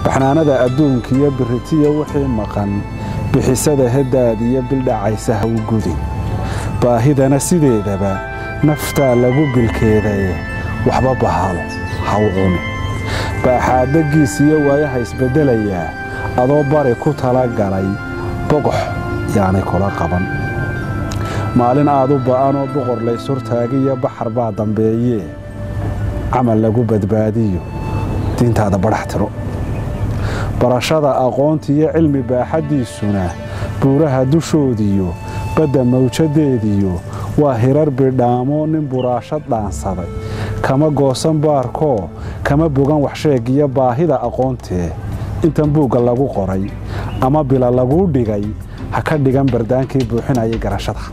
baxnaanada adduunka iyo biritiya wixii maqan bixisada hadaadiya bildhacaysa ha u gudin baahidana sideedaba nafta lagu bilkeeday waxba bahalo ha u cuni baaxaadagiis iyo waayaha isbedelaya adoo bari ku tala galay boqox yaani kula qaban maalin aad u ba'an oo boqor lay surtaagiyo baxar baa dambeeye camal lagu badbaadiyo diintaada baraxtiro barashada aqoonta iyo cilmi baaxadiisuna buuraha dushoodiyo badda mawjadeediyo waa hirar bidhaamo nin buraashad dhaansaday kama goosan baarkoo kama bogan wax sheeg iyo baahida aqoontee intan buugga lagu qoray ama bila lagu dhigay ha ka dhigan bardaankii buuxinayay garashada